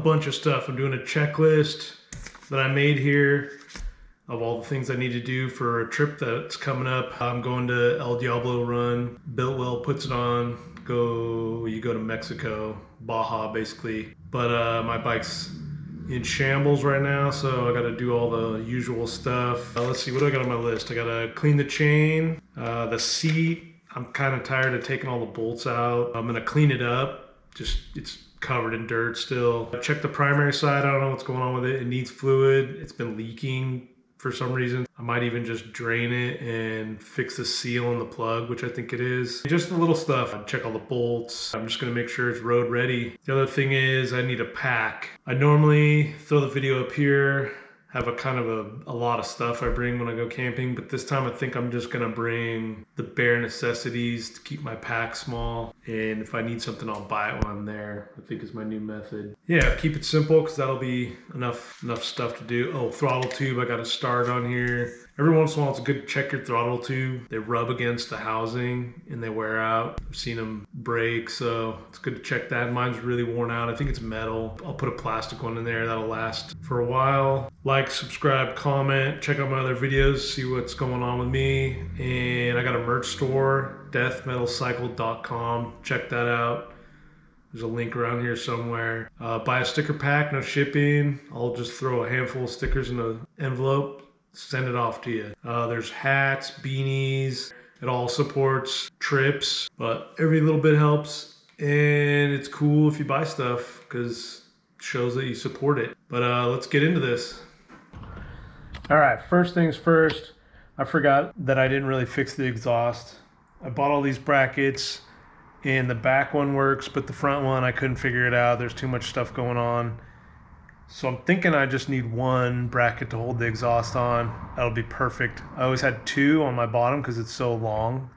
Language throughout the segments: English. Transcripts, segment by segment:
bunch of stuff. I'm doing a checklist that I made here of all the things I need to do for a trip that's coming up. I'm going to El Diablo Run. Biltwell puts it on. You go to Mexico, Baja basically. But my bike's in shambles right now, so I got to do all the usual stuff. Let's see, what do I got on my list? I got to clean the chain, the seat. I'm kind of tired of taking all the bolts out. I'm gonna clean it up. It's covered in dirt still. Check the primary side. I don't know what's going on with it. It needs fluid. It's been leaking for some reason. I might even just drain it and fix the seal in the plug, which I think it is. Just the little stuff. Check all the bolts. I'm just gonna make sure it's road ready. The other thing is I need a pack. I normally throw the video up here, have a lot of stuff I bring when I go camping, but this time I think I'm just gonna bring the bare necessities to keep my pack small. And if I need something, I'll buy it when I'm there, I think is my new method. Yeah, keep it simple because that'll be enough stuff to do. Oh, throttle tube, I got to start on here. Every once in a while, it's good to check your throttle tube. They rub against the housing and they wear out. I've seen them break, so it's good to check that. Mine's really worn out. I think it's metal. I'll put a plastic one in there. That'll last for a while. Like, subscribe, comment, check out my other videos, see what's going on with me. And I got a merch store, deathmetalcycle.com. Check that out. There's a link around here somewhere. Buy a sticker pack, no shipping. I'll just throw a handful of stickers in an envelope, send it off to you. There's hats, beanies. It all supports trips, but every little bit helps. And it's cool if you buy stuff because it shows that you support it. But let's get into this. All right, first things first, I forgot that I didn't really fix the exhaust. I bought all these brackets and the back one works, but the front one, I couldn't figure it out. There's too much stuff going on. So I'm thinking I just need one bracket to hold the exhaust on. That'll be perfect. I always had two on my bottom because it's so long,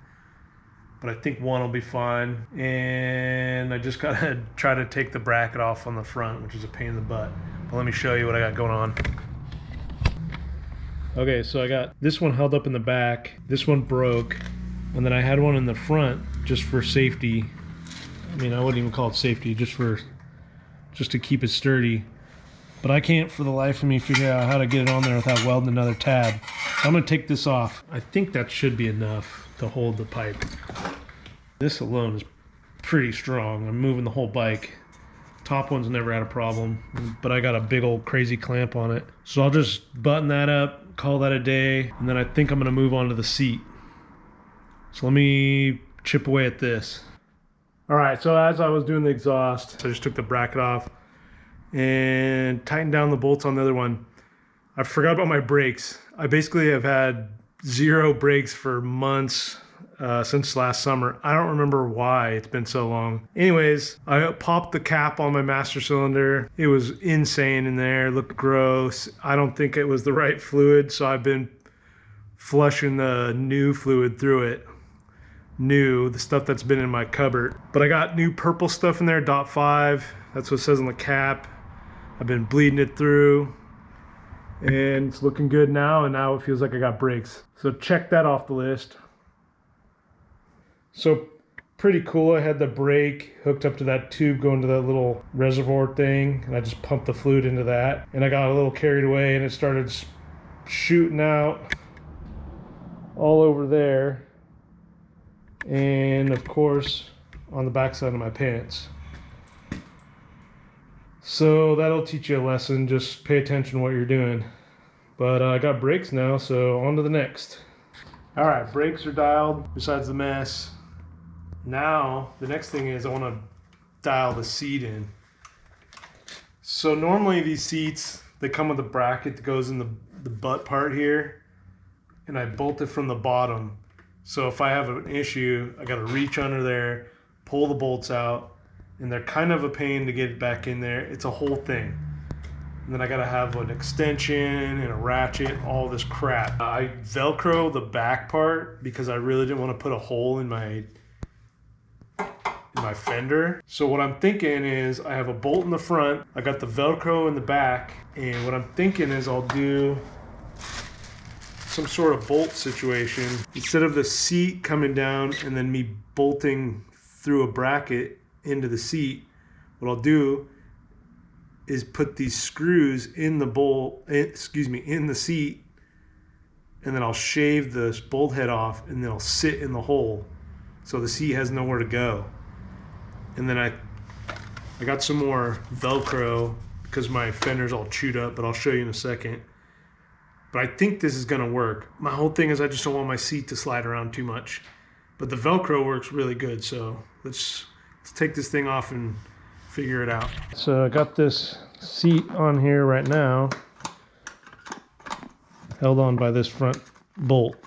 but I think one will be fine. And I just gotta try to take the bracket off on the front, which is a pain in the butt. But let me show you what I got going on. Okay, so I got this one held up in the back. This one broke. And then I had one in the front just for safety. I mean, I wouldn't even call it safety, just to keep it sturdy. But I can't for the life of me figure out how to get it on there without welding another tab. So I'm gonna take this off. I think that should be enough to hold the pipe. This alone is pretty strong. I'm moving the whole bike. Top one's never had a problem, but I got a big old crazy clamp on it. So I'll just button that up, call that a day, and then I think I'm gonna move on to the seat. So let me chip away at this. All right, so as I was doing the exhaust, I just took the bracket off and tightened down the bolts on the other one. I forgot about my brakes. I basically have had 0 brakes for months since last summer. I don't remember why it's been so long. Anyways, I popped the cap on my master cylinder. It was insane in there, looked gross. I don't think it was the right fluid, so I've been flushing the new fluid through it. The stuff that's been in my cupboard. But I got new purple stuff in there, .5. That's what it says on the cap. I've been bleeding it through and it's looking good now, and now it feels like I got brakes. So check that off the list. So pretty cool. I had the brake hooked up to that tube going to that little reservoir thing, and I just pumped the fluid into that, and I got a little carried away and it started shooting out all over there, and of course on the backside of my pants. So that'll teach you a lesson. Just pay attention to what you're doing. But I got brakes now, so on to the next. All right, brakes are dialed besides the mess. Now the next thing is I want to dial the seat in. So normally these seats, they come with a bracket that goes in the butt part here, and I bolt it from the bottom. So if I have an issue, I gotta reach under there, pull the bolts out, and they're kind of a pain to get back in there. It's a whole thing. And then I gotta have an extension and a ratchet, all this crap. I Velcro the back part because I really didn't want to put a hole in my fender. So what I'm thinking is I have a bolt in the front, I got the Velcro in the back, and what I'm thinking is I'll do some sort of bolt situation. Instead of the seat coming down and then me bolting through a bracket into the seat, what I'll do is put these screws in the in the seat, and then I'll shave the bolt head off, and then I'll sit in the hole so the seat has nowhere to go. And then I got some more Velcro because my fender's all chewed up, but I'll show you in a second. But I think this is gonna work. My whole thing is I just don't want my seat to slide around too much. But the Velcro works really good, so let's take this thing off and figure it out. So I got this seat on here right now, held on by this front bolt,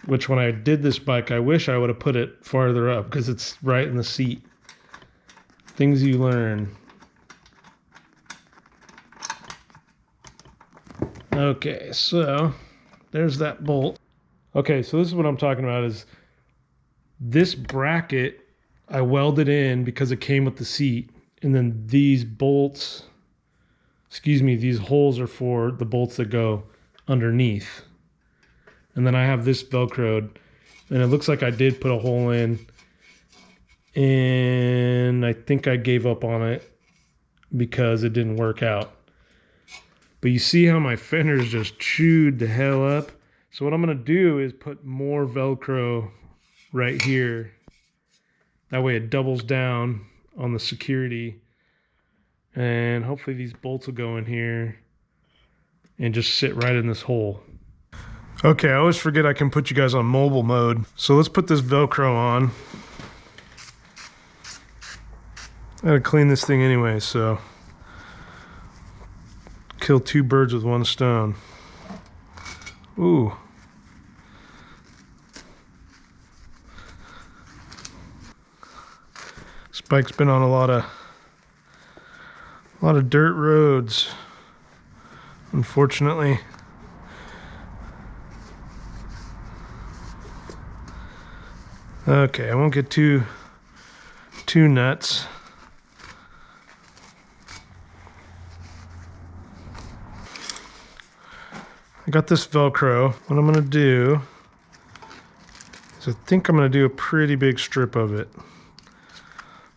which when I did this bike, I wish I would have put it farther up because it's right in the seat. Things you learn. Okay, so there's that bolt. Okay, so this is what I'm talking about, is this bracket I welded in because it came with the seat, and then these bolts, these holes are for the bolts that go underneath. And then I have this Velcroed, and it looks like I did put a hole in, and I think I gave up on it because it didn't work out. But you see how my fenders just chewed the hell up? So what I'm gonna do is put more Velcro right here. That way it doubles down on the security. And hopefully these bolts will go in here and just sit right in this hole. Okay, I always forget I can put you guys on mobile mode. So let's put this Velcro on. I gotta clean this thing anyway, so kill two birds with one stone. Ooh. This bike's been on a lot of dirt roads, unfortunately. Okay, I won't get too nuts. I got this Velcro. What I'm gonna do is I think I'm gonna do a pretty big strip of it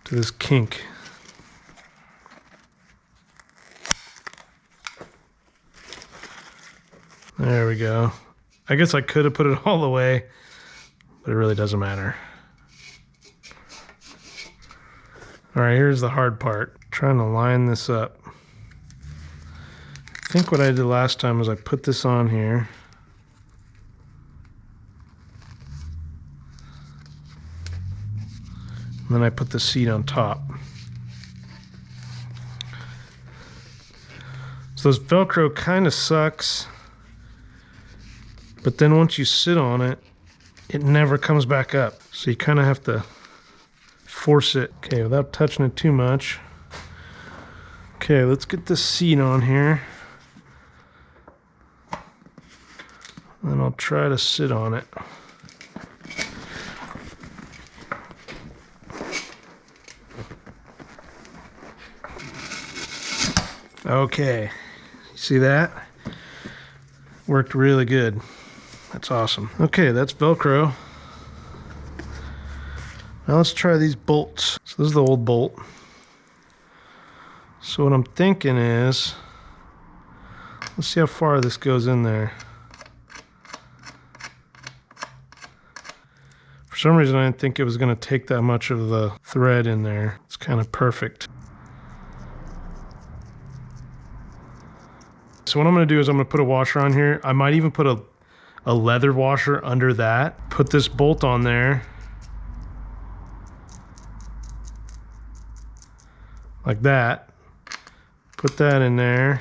to this kink. There we go. I guess I could have put it all the way, but it really doesn't matter. All right, here's the hard part. Trying to line this up. I think what I did last time was I put this on here. And then I put the seat on top. So this Velcro kind of sucks, but then once you sit on it, it never comes back up. So you kind of have to force it. Okay, without touching it too much. Okay, let's get this seat on here. And I'll try to sit on it. Okay, see that? Worked really good. That's awesome. Okay, that's Velcro. Now let's try these bolts. So this is the old bolt. So what I'm thinking is, let's see how far this goes in there. For some reason I didn't think it was going to take that much of the thread in there. It's kind of perfect. So what I'm going to do is I'm going to put a washer on here. I might even put a leather washer under that. Put this bolt on there. Like that. Put that in there.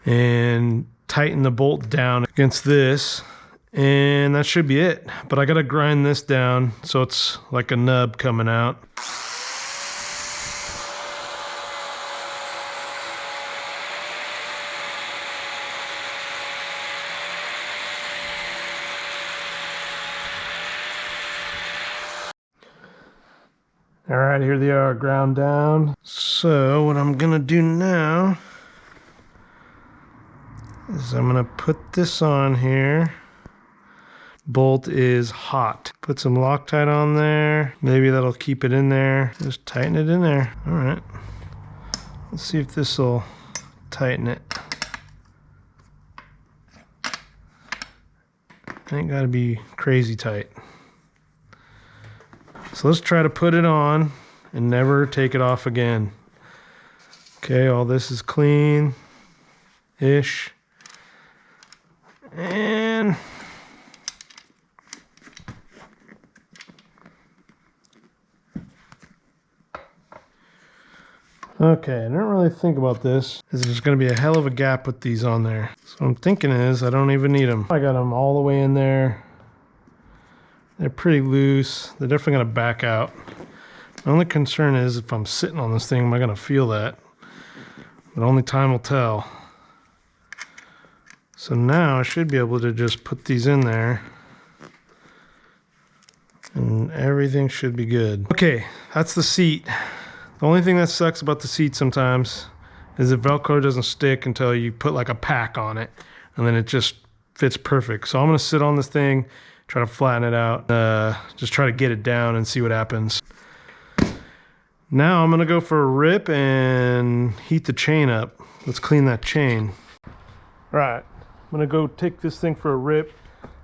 And tighten the bolt down against this. And that should be it. But I gotta grind this down so it's like a nub coming out. All right, here they are ground down. So what I'm gonna do now is I'm gonna put this on here. bolt is hot. Put some Loctite on there. Maybe that'll keep it in there. Just tighten it in there. All right. Let's see if this will tighten it. Ain't gotta be crazy tight. So let's try to put it on and never take it off again. Okay, all this is clean-ish. And okay, I didn't really think about this. There's going to be a hell of a gap with these on there. So what I'm thinking is I don't even need them. I got them all the way in there. They're pretty loose. They're definitely going to back out. My only concern is if I'm sitting on this thing, am I going to feel that? But only time will tell. So now I should be able to just put these in there and everything should be good. Okay, that's the seat. The only thing that sucks about the seat sometimes is the Velcro doesn't stick until you put like a pack on it, and then it just fits perfect. So I'm gonna sit on this thing, try to flatten it out, just try to get it down and see what happens. Now I'm gonna go for a rip and heat the chain up. Let's clean that chain. All right, I'm gonna go take this thing for a rip.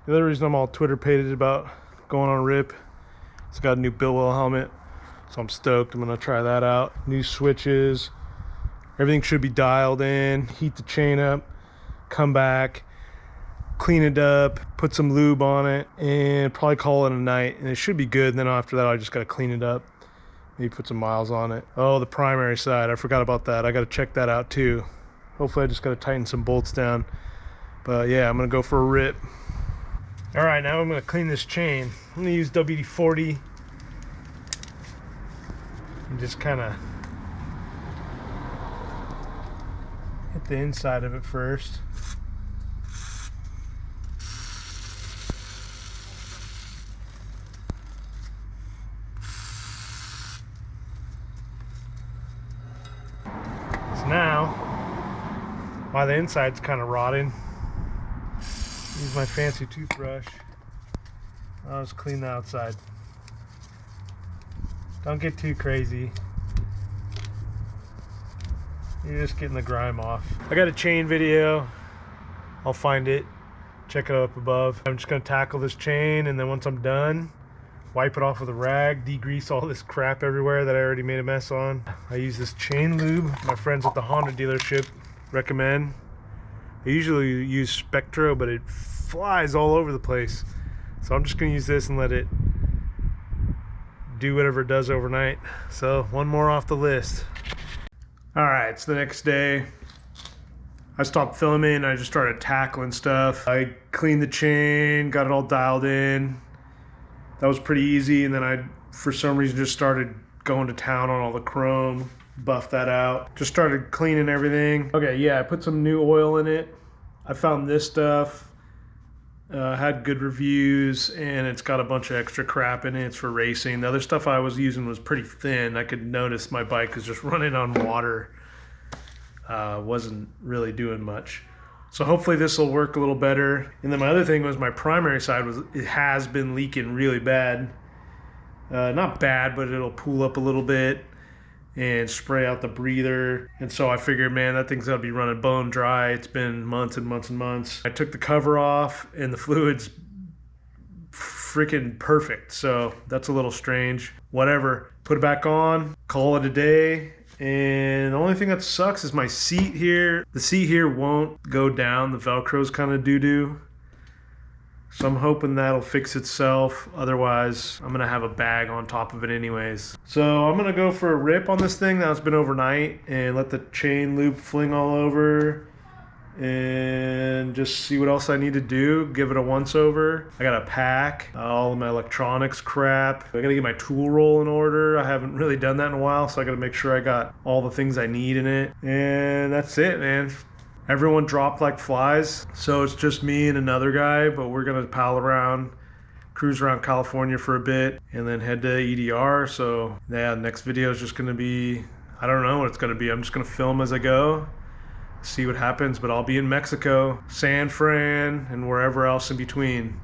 The other reason I'm all Twitter-pated about going on a rip, it's got a new Biltwell helmet, so I'm stoked. I'm gonna try that out. New switches, everything should be dialed in. Heat the chain up, come back, clean it up, put some lube on it, and probably call it a night. And it should be good. And then after that, I just gotta clean it up. Maybe put some miles on it. Oh, the primary side, I forgot about that. I gotta check that out too. Hopefully I just gotta tighten some bolts down. But yeah, I'm gonna go for a rip. All right, now I'm gonna clean this chain. I'm gonna use WD-40 and just kind of hit the inside of it first. So now, while the inside's kind of rotting, use my fancy toothbrush. I'll just clean the outside. Don't get too crazy. You're just getting the grime off. I got a chain video. I'll find it. Check it up above. I'm just gonna tackle this chain, and then once I'm done, wipe it off with a rag, degrease all this crap everywhere that I already made a mess on. I use this chain lube my friends at the Honda dealership recommend. I usually use Spectro, but it flies all over the place. So I'm just gonna use this and let it do whatever it does overnight. So one more off the list. All right, it's the next day. I stopped filming, I just started tackling stuff. I cleaned the chain, got it all dialed in. That was pretty easy, and then I, for some reason, just started going to town on all the chrome, buffed that out. Just started cleaning everything. Okay, yeah, I put some new oil in it. I found this stuff, had good reviews, and it's got a bunch of extra crap in it. It's for racing. The other stuff I was using was pretty thin. I could notice my bike was just running on water. Wasn't really doing much. So hopefully this will work a little better. And then my other thing was my primary side it has been leaking really bad. Not bad, but it'll pool up a little bit and spray out the breather. And so I figured, man, that thing's gotta be running bone dry. It's been months and months and months. I took the cover off and the fluid's freaking perfect. So that's a little strange. Whatever, put it back on, call it a day. And the only thing that sucks is my seat here. The seat here won't go down. The Velcro's kind of doo-doo. So I'm hoping that'll fix itself. Otherwise, I'm gonna have a bag on top of it anyways. So I'm gonna go for a rip on this thing now it's been overnight and let the chain loop fling all over and just see what else I need to do. Give it a once over. I gotta pack all of my electronics crap. I gotta get my tool roll in order. I haven't really done that in a while, so I gotta make sure I got all the things I need in it. And that's it, man. Everyone dropped like flies, so it's just me and another guy, but we're gonna pal around, cruise around California for a bit, and then head to EDR. So yeah, the next video is just gonna be, I don't know what it's gonna be. I'm just gonna film as I go, see what happens, but I'll be in Mexico, San Fran, and wherever else in between.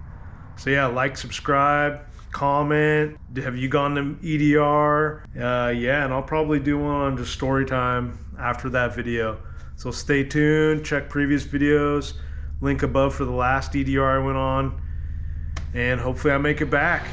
So yeah, like, subscribe, comment. Have you gone to EDR? Yeah, and I'll probably do one on just story time after that video. So stay tuned, check previous videos, link above for the last EDR I went on, and hopefully I make it back.